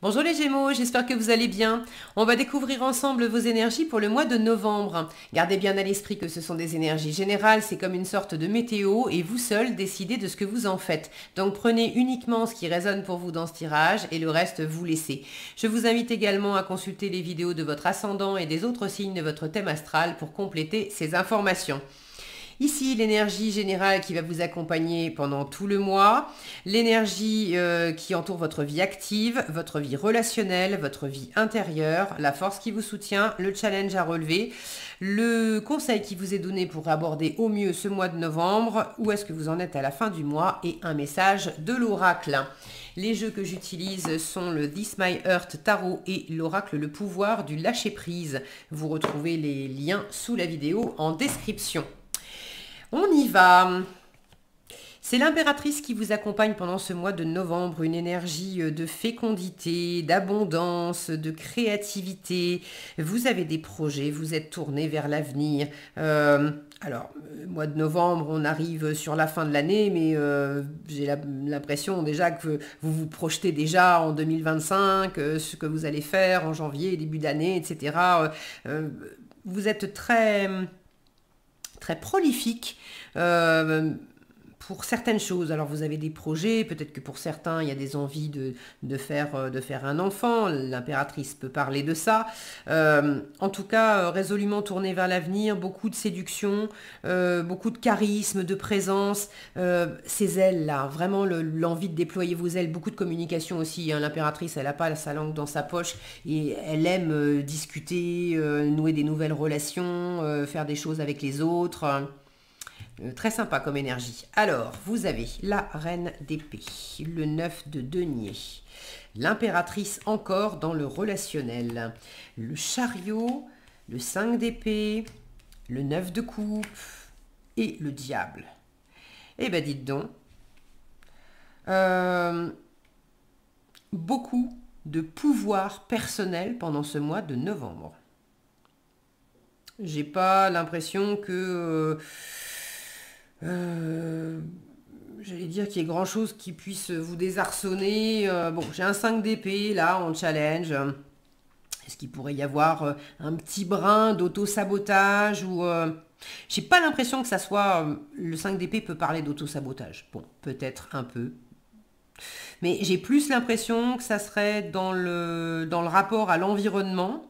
Bonjour les Gémeaux, j'espère que vous allez bien. On va découvrir ensemble vos énergies pour le mois de novembre. Gardez bien à l'esprit que ce sont des énergies générales, c'est comme une sorte de météo et vous seul décidez de ce que vous en faites. Donc prenez uniquement ce qui résonne pour vous dans ce tirage et le reste vous laissez. Je vous invite également à consulter les vidéos de votre ascendant et des autres signes de votre thème astral pour compléter ces informations. Ici, l'énergie générale qui va vous accompagner pendant tout le mois, l'énergie qui entoure votre vie active, votre vie relationnelle, votre vie intérieure, la force qui vous soutient, le challenge à relever, le conseil qui vous est donné pour aborder au mieux ce mois de novembre, où est-ce que vous en êtes à la fin du mois et un message de l'oracle. Les jeux que j'utilise sont le This My Heart Tarot et l'oracle Le Pouvoir du Lâcher Prise. Vous retrouvez les liens sous la vidéo en description. On y va. C'est l'impératrice qui vous accompagne pendant ce mois de novembre, une énergie de fécondité, d'abondance, de créativité. Vous avez des projets, vous êtes tourné vers l'avenir. Mois de novembre, on arrive sur la fin de l'année, mais j'ai l'impression déjà que vous vous projetez déjà en 2025, ce que vous allez faire en janvier, début d'année, etc. Vous êtes très prolifique pour certaines choses. Alors vous avez des projets, peut-être que pour certains il y a des envies de faire un enfant, l'impératrice peut parler de ça. En tout cas, résolument tourné vers l'avenir, beaucoup de séduction, beaucoup de charisme, de présence, ces ailes-là, vraiment l'envie de déployer vos ailes, beaucoup de communication aussi, hein. L'impératrice, elle n'a pas sa langue dans sa poche et elle aime discuter, nouer des nouvelles relations, faire des choses avec les autres. Très sympa comme énergie. Alors, vous avez la reine d'épée, le 9 de denier, l'impératrice encore dans le relationnel, le chariot, le 5 d'épée, le 9 de coupe et le diable. Eh ben dites donc, beaucoup de pouvoir personnel pendant ce mois de novembre. J'ai pas l'impression que... j'allais dire qu'il y ait grand chose qui puisse vous désarçonner. Bon, j'ai un 5 d'épée là en challenge. Est-ce qu'il pourrait y avoir un petit brin d'auto-sabotage ou j'ai pas l'impression que ça soit... le 5 d'épée peut parler d'auto-sabotage. Bon, peut-être un peu. Mais j'ai plus l'impression que ça serait dans le rapport à l'environnement.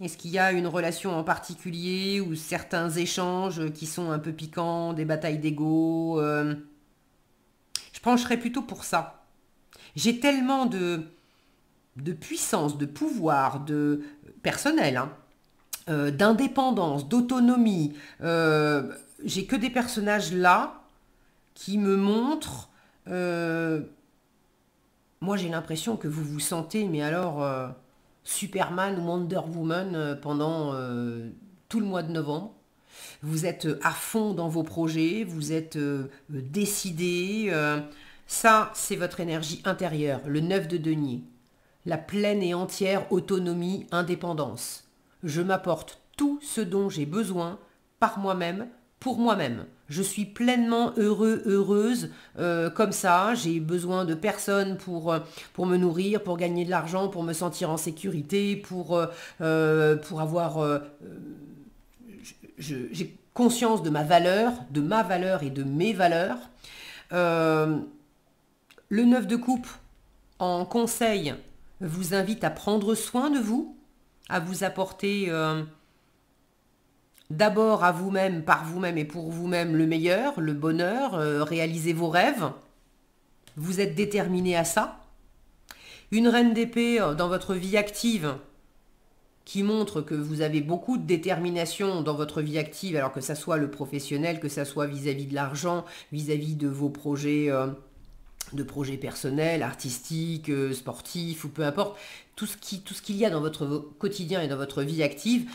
Est-ce qu'il y a une relation en particulier ou certains échanges qui sont un peu piquants, des batailles d'ego Je pencherais plutôt pour ça. J'ai tellement de puissance, de pouvoir, de personnel, hein, d'indépendance, d'autonomie. J'ai que des personnages là qui me montrent... moi j'ai l'impression que vous vous sentez, mais alors... Superman ou Wonder Woman pendant tout le mois de novembre. Vous êtes à fond dans vos projets, vous êtes décidé. Ça, c'est votre énergie intérieure, le 9 de denier. La pleine et entière autonomie, indépendance. Je m'apporte tout ce dont j'ai besoin par moi-même, pour moi-même. Je suis pleinement heureux, heureuse comme ça. J'ai besoin de personne pour me nourrir, pour gagner de l'argent, pour me sentir en sécurité, pour avoir... j'ai conscience de ma valeur et de mes valeurs. Le 9 de coupe en conseil vous invite à prendre soin de vous, à vous apporter... d'abord à vous-même, par vous-même et pour vous-même le meilleur, le bonheur, réaliser vos rêves. Vous êtes déterminé à ça. Une reine d'épée dans votre vie active qui montre que vous avez beaucoup de détermination dans votre vie active, alors que ça soit le professionnel, que ça soit vis-à-vis de l'argent, vis-à-vis de vos projets... de projets personnels, artistiques, sportifs ou peu importe, tout ce qu'il y a dans votre quotidien et dans votre vie active,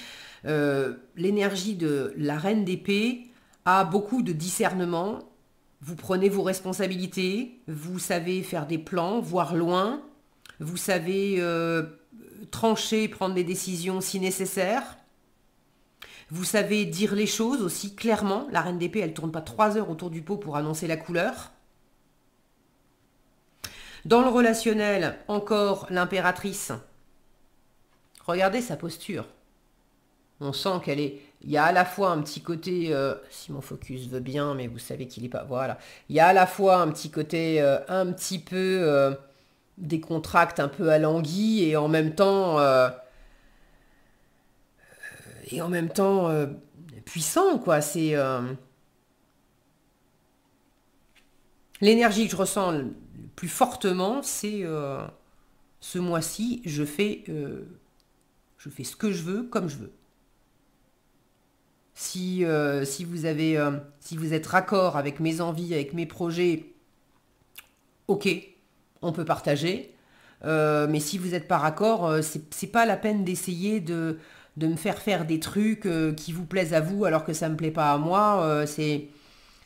l'énergie de la reine d'épée a beaucoup de discernement. Vous prenez vos responsabilités, vous savez faire des plans, voir loin, vous savez trancher, prendre des décisions si nécessaire. Vous savez dire les choses aussi clairement. La reine d'épée, elle ne tourne pas 3 heures autour du pot pour annoncer la couleur. Dans le relationnel, encore l'impératrice. Regardez sa posture. On sent qu'elle est... Il y a à la fois un petit côté... si mon focus veut bien, mais vous savez qu'il n'est pas... Voilà. Il y a à la fois un petit côté un petit peu décontracté, un peu alangui, et en même temps... puissant, quoi. C'est... L'énergie que je ressens le plus fortement, c'est ce mois-ci, je fais ce que je veux, comme je veux. Si vous êtes raccord avec mes envies, avec mes projets, ok, on peut partager. Mais si vous n'êtes pas raccord, c'est pas la peine d'essayer de me faire des trucs qui vous plaisent à vous alors que ça me plaît pas à moi.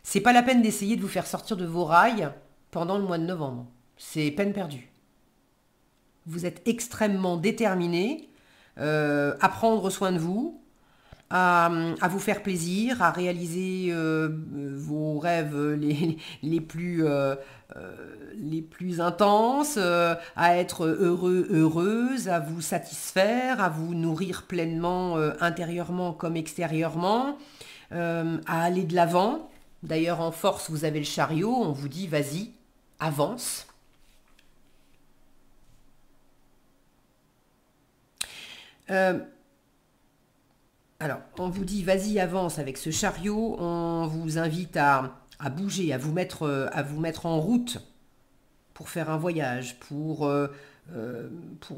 C'est pas la peine d'essayer de vous faire sortir de vos rails pendant le mois de novembre. C'est peine perdue. Vous êtes extrêmement déterminé à prendre soin de vous, à vous faire plaisir, à réaliser vos rêves les plus intenses, à être heureux, heureuse, à vous satisfaire, à vous nourrir pleinement intérieurement comme extérieurement, à aller de l'avant. D'ailleurs, en force, vous avez le chariot, on vous dit, vas-y, avance. Alors, on vous dit, vas-y, avance avec ce chariot, on vous invite à bouger, à vous mettre en route pour faire un voyage, pour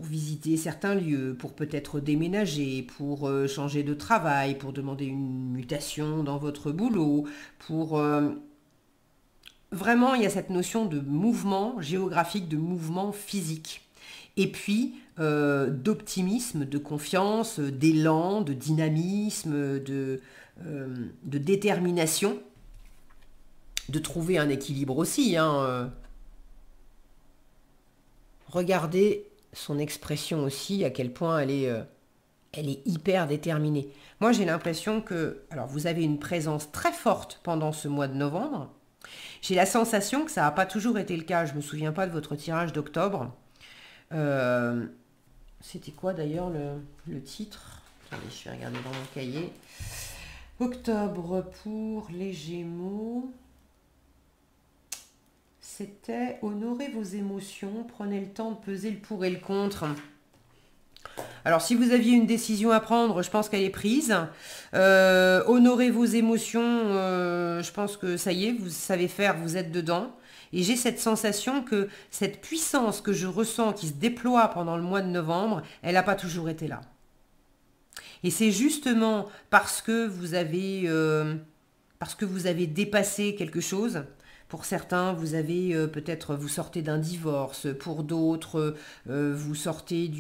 visiter certains lieux, pour peut-être déménager, pour changer de travail, pour demander une mutation dans votre boulot, pour... Vraiment, il y a cette notion de mouvement géographique, de mouvement physique. Et puis, d'optimisme, de confiance, d'élan, de dynamisme, de détermination, de trouver un équilibre aussi, hein. Regardez son expression aussi, à quel point elle est hyper déterminée. Moi, j'ai l'impression que... Alors, vous avez une présence très forte pendant ce mois de novembre. J'ai la sensation que ça n'a pas toujours été le cas. Je ne me souviens pas de votre tirage d'octobre. C'était quoi d'ailleurs le titre? Attendez, je vais regarder dans mon cahier. Octobre pour les Gémeaux. C'était honorer vos émotions, prenez le temps de peser le pour et le contre. Alors si vous aviez une décision à prendre, je pense qu'elle est prise. Honorer vos émotions, je pense que ça y est, vous savez faire, vous êtes dedans. Et j'ai cette sensation que cette puissance que je ressens qui se déploie pendant le mois de novembre, elle n'a pas toujours été là. Et c'est justement parce que vous avez dépassé quelque chose. Pour certains, vous avez peut-être, vous sortez d'un divorce. Pour d'autres, vous sortez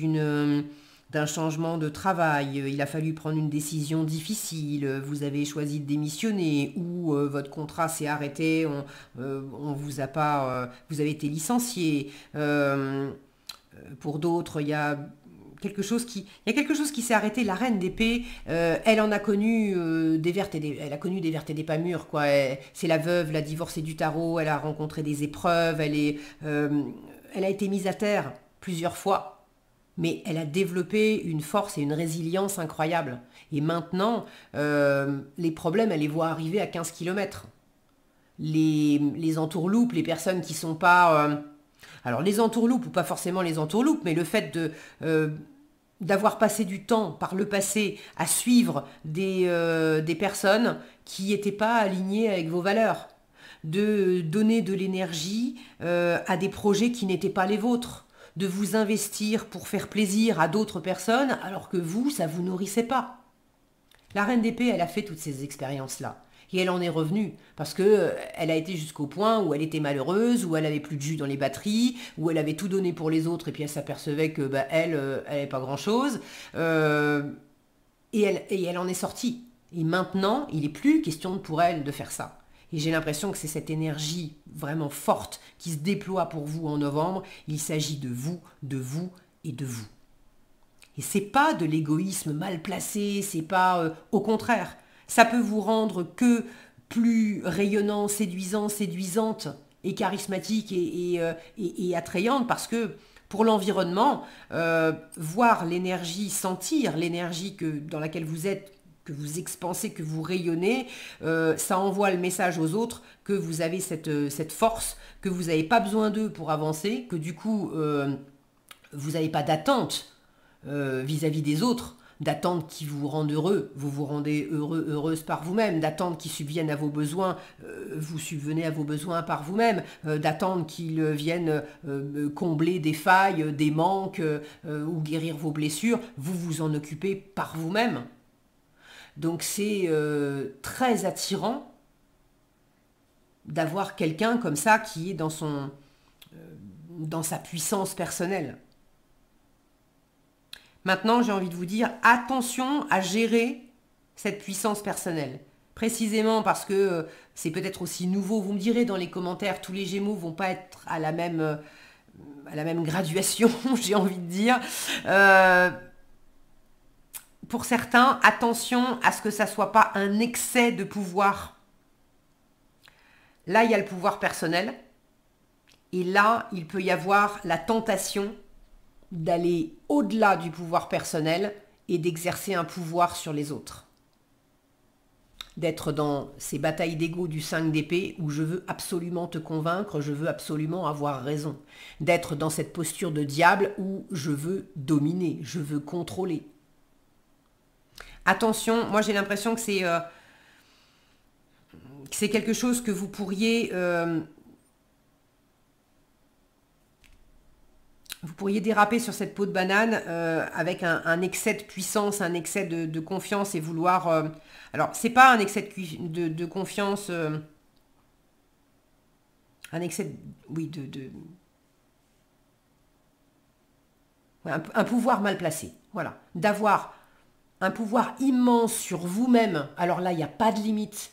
d'un changement de travail. Il a fallu prendre une décision difficile. Vous avez choisi de démissionner ou votre contrat s'est arrêté. On vous a pas, vous avez été licencié. Pour d'autres, il y a quelque chose qui s'est arrêté. La reine d'épée, elle en a connu des vertes elle a connu des vertes et des pas mûres, quoi. C'est la veuve, la divorcée du tarot. Elle a rencontré des épreuves. Elle a été mise à terre plusieurs fois, mais elle a développé une force et une résilience incroyables. Et maintenant, les problèmes, elle les voit arriver à 15 km. Les entourloupes, les personnes qui sont pas... alors les entourloupes, ou pas forcément les entourloupes, mais le fait d'avoir passé du temps par le passé à suivre des personnes qui n'étaient pas alignées avec vos valeurs, de donner de l'énergie à des projets qui n'étaient pas les vôtres, de vous investir pour faire plaisir à d'autres personnes alors que vous, ça ne vous nourrissait pas. La reine d'épée, elle a fait toutes ces expériences-là. Et elle en est revenue, parce qu'elle a été jusqu'au point où elle était malheureuse, où elle avait plus de jus dans les batteries, où elle avait tout donné pour les autres, et puis elle s'apercevait que elle n'avait pas grand-chose. Et elle en est sortie. Et maintenant, il n'est plus question pour elle de faire ça. Et j'ai l'impression que c'est cette énergie vraiment forte qui se déploie pour vous en novembre. Il s'agit de vous et de vous. Et c'est pas de l'égoïsme mal placé, c'est pas... au contraire, ça peut vous rendre que plus rayonnant, séduisant, séduisante et charismatique et attrayante, parce que pour l'environnement, voir l'énergie, sentir l'énergie dans laquelle vous êtes, que vous expansez, que vous rayonnez, ça envoie le message aux autres que vous avez cette force, que vous n'avez pas besoin d'eux pour avancer, que du coup, vous n'avez pas d'attente vis-à-vis des autres, d'attente qui vous rendent heureux, vous vous rendez heureux, heureuse par vous-même, d'attente qui subviennent à vos besoins, vous subvenez à vos besoins par vous-même, d'attente qu'ils viennent combler des failles, des manques ou guérir vos blessures, vous vous en occupez par vous-même. Donc c'est très attirant d'avoir quelqu'un comme ça qui est dans sa puissance personnelle. Maintenant, j'ai envie de vous dire, attention à gérer cette puissance personnelle. Précisément parce que c'est peut-être aussi nouveau. Vous me direz dans les commentaires, tous les Gémeaux vont pas être à la même graduation, j'ai envie de dire. Pour certains, attention à ce que ça ne soit pas un excès de pouvoir. Là, il y a le pouvoir personnel. Et là, il peut y avoir la tentation d'aller au-delà du pouvoir personnel et d'exercer un pouvoir sur les autres. D'être dans ces batailles d'ego du 5 d'épée où je veux absolument te convaincre, je veux absolument avoir raison. D'être dans cette posture de diable où je veux dominer, je veux contrôler. Attention, moi j'ai l'impression que c'est quelque chose que vous pourriez déraper sur cette peau de banane avec un excès de puissance, un excès de confiance et vouloir... alors, c'est pas un excès de confiance, un excès, un pouvoir mal placé. Voilà, d'avoir un pouvoir immense sur vous-même. Alors là, il n'y a pas de limite.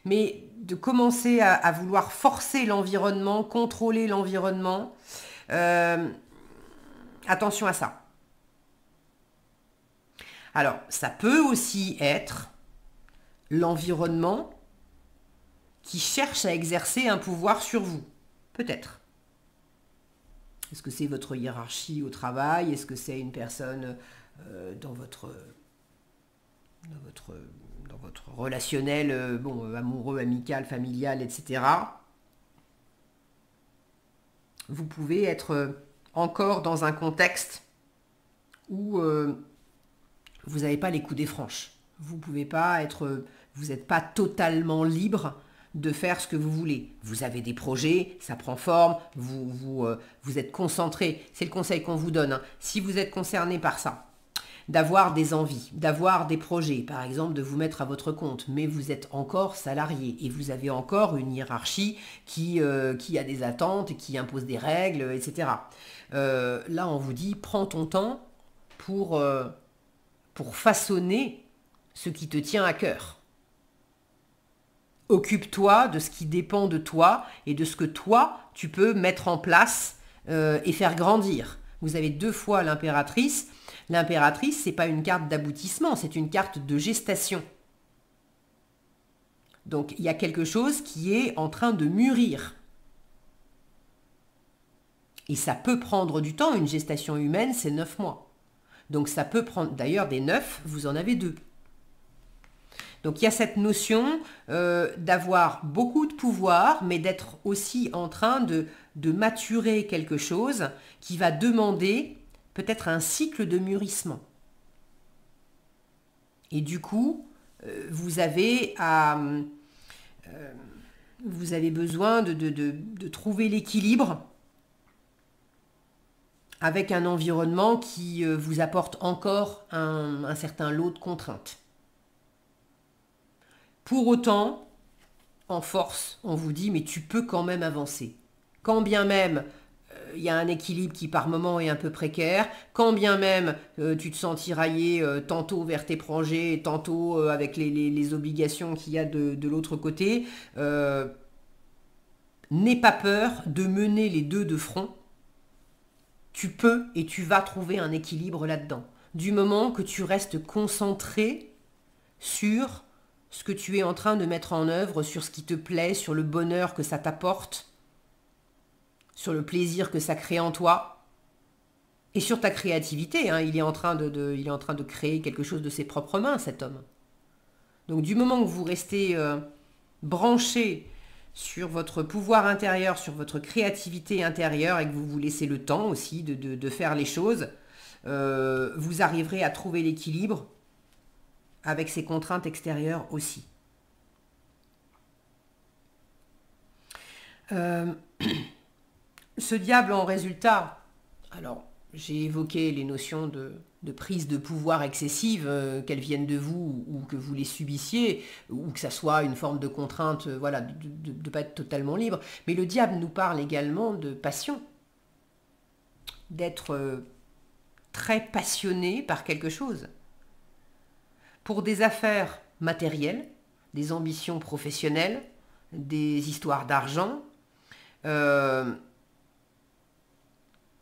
Mais de commencer à vouloir forcer l'environnement, contrôler l'environnement, attention à ça. Alors, ça peut aussi être l'environnement qui cherche à exercer un pouvoir sur vous. Peut-être. Est-ce que c'est votre hiérarchie au travail? Est-ce que c'est une personne dans votre relationnel, amoureux, amical, familial, etc. Vous pouvez être encore dans un contexte où vous n'avez pas les coudées franches. Vous n'êtes pas totalement libre de faire ce que vous voulez. Vous avez des projets, ça prend forme, vous êtes concentré. C'est le conseil qu'on vous donne. Hein. Si vous êtes concerné par ça, d'avoir des envies, d'avoir des projets, par exemple de vous mettre à votre compte, mais vous êtes encore salarié et vous avez encore une hiérarchie qui a des attentes, qui impose des règles, etc. Là, on vous dit, prends ton temps pour façonner ce qui te tient à cœur. Occupe-toi de ce qui dépend de toi et de ce que toi, tu peux mettre en place et faire grandir. Vous avez 2 fois l'impératrice. L'impératrice, ce n'est pas une carte d'aboutissement, c'est une carte de gestation. Donc, il y a quelque chose qui est en train de mûrir. Et ça peut prendre du temps. Une gestation humaine, c'est 9 mois. Donc, ça peut prendre... D'ailleurs, des 9, vous en avez 2. Donc, il y a cette notion d'avoir beaucoup de pouvoir, mais d'être aussi en train de maturer quelque chose qui va demander peut-être un cycle de mûrissement. Et du coup, vous avez besoin de trouver l'équilibre avec un environnement qui vous apporte encore un certain lot de contraintes. Pour autant, en force, on vous dit, mais tu peux quand même avancer. Quand bien même il y a un équilibre qui par moment est un peu précaire, quand bien même tu te sens tiraillé tantôt vers tes projets, tantôt avec les obligations qu'il y a de l'autre côté, n'aie pas peur de mener les 2 de front. Tu peux et tu vas trouver un équilibre là-dedans. Du moment que tu restes concentré sur ce que tu es en train de mettre en œuvre, sur ce qui te plaît, sur le bonheur que ça t'apporte, sur le plaisir que ça crée en toi, et sur ta créativité. Hein. Il est en train de créer quelque chose de ses propres mains, cet homme. Donc du moment que vous restez branché sur votre pouvoir intérieur, sur votre créativité intérieure, et que vous vous laissez le temps aussi de faire les choses, vous arriverez à trouver l'équilibre avec ces contraintes extérieures aussi. Ce diable en résultat, alors j'ai évoqué les notions de prise de pouvoir excessive, qu'elles viennent de vous ou que vous les subissiez, ou que ça soit une forme de contrainte, voilà, de ne pas être totalement libre. Mais le diable nous parle également de passion, d'être très passionné par quelque chose. Pour des affaires matérielles, des ambitions professionnelles, des histoires d'argent,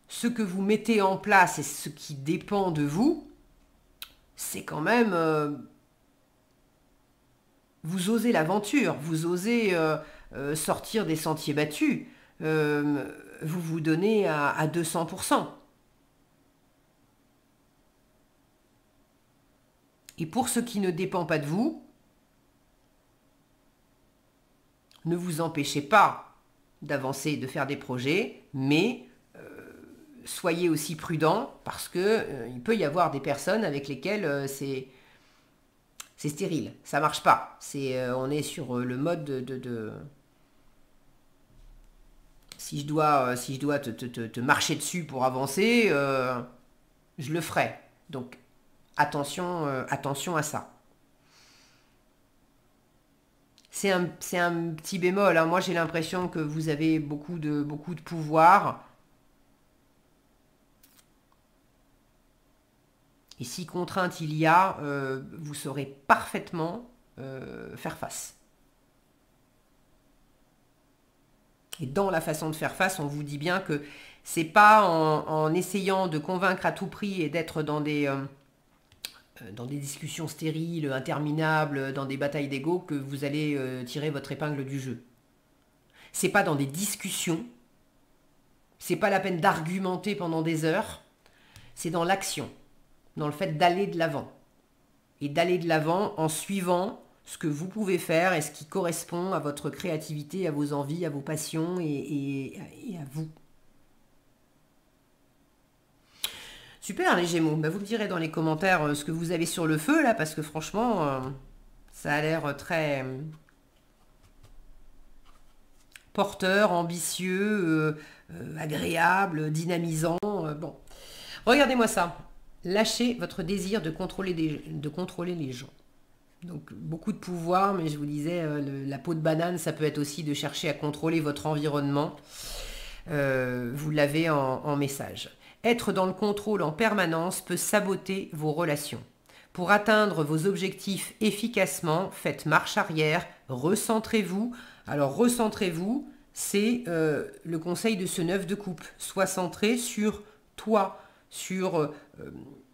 ce que vous mettez en place et ce qui dépend de vous, c'est quand même... vous osez l'aventure, vous osez sortir des sentiers battus, vous vous donnez à 200%. Et pour ce qui ne dépend pas de vous, ne vous empêchez pas d'avancer, de faire des projets, mais soyez aussi prudent parce que il peut y avoir des personnes avec lesquelles c'est stérile, ça marche pas. On est sur le mode de si je dois te marcher dessus pour avancer, je le ferai. Donc attention à ça. C'est un petit bémol. Hein. Moi, j'ai l'impression que vous avez beaucoup de pouvoir. Et si contrainte il y a, vous saurez parfaitement faire face. Et dans la façon de faire face, on vous dit bien que c'est pas en essayant de convaincre à tout prix et d'être dans des discussions stériles, interminables, dans des batailles d'ego que vous allez tirer votre épingle du jeu. C'est pas dans des discussions, c'est pas la peine d'argumenter pendant des heures, c'est dans l'action, dans le fait d'aller de l'avant. Et d'aller de l'avant en suivant ce que vous pouvez faire et ce qui correspond à votre créativité, à vos envies, à vos passions et à vous. Super les Gémeaux, bah, vous me direz dans les commentaires ce que vous avez sur le feu là, parce que franchement, ça a l'air très porteur, ambitieux, agréable, dynamisant. Bon, regardez-moi ça. Lâchez votre désir de contrôler les gens. Donc beaucoup de pouvoir, mais je vous disais, la peau de banane, ça peut être aussi de chercher à contrôler votre environnement. Vous l'avez en message. Être dans le contrôle en permanence peut saboter vos relations. Pour atteindre vos objectifs efficacement, faites marche arrière, recentrez-vous. Alors recentrez-vous, c'est le conseil de ce 9 de coupe. Sois centré sur toi, sur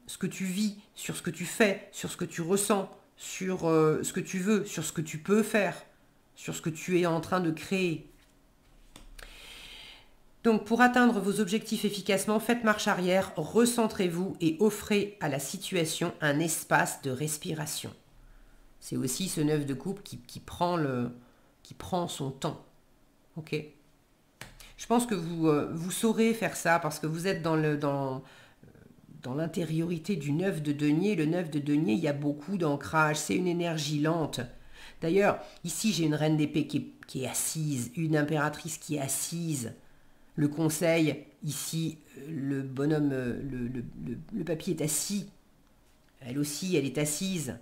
ce que tu vis, sur ce que tu fais, sur ce que tu ressens, sur ce que tu veux, sur ce que tu peux faire, sur ce que tu es en train de créer. Donc pour atteindre vos objectifs efficacement, faites marche arrière, recentrez-vous et offrez à la situation un espace de respiration. C'est aussi ce 9 de coupe qui prend son temps. Ok ? Je pense que vous saurez faire ça parce que vous êtes dans l'intériorité du 9 de denier. Le 9 de denier, il y a beaucoup d'ancrage, c'est une énergie lente. D'ailleurs, ici j'ai une reine d'épée qui est assise, une impératrice qui est assise. Le conseil, ici, le bonhomme, le papy est assis. Elle aussi, elle est assise.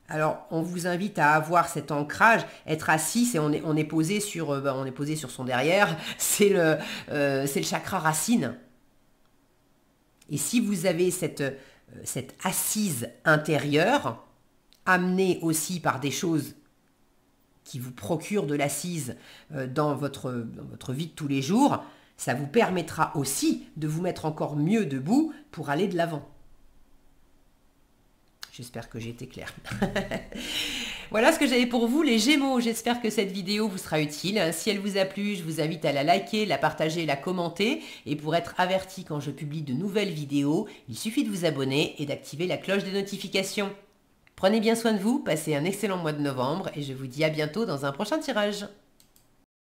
Alors, on vous invite à avoir cet ancrage, être assis, et on est posé sur son derrière, c'est le chakra racine. Et si vous avez cette assise intérieure, amenée aussi par des choses qui vous procurent de l'assise dans votre vie de tous les jours, ça vous permettra aussi de vous mettre encore mieux debout pour aller de l'avant. J'espère que j'ai été claire. Voilà ce que j'avais pour vous les Gémeaux. J'espère que cette vidéo vous sera utile. Si elle vous a plu, je vous invite à la liker, la partager, la commenter. Et pour être averti quand je publie de nouvelles vidéos, il suffit de vous abonner et d'activer la cloche des notifications. Prenez bien soin de vous, passez un excellent mois de novembre et je vous dis à bientôt dans un prochain tirage.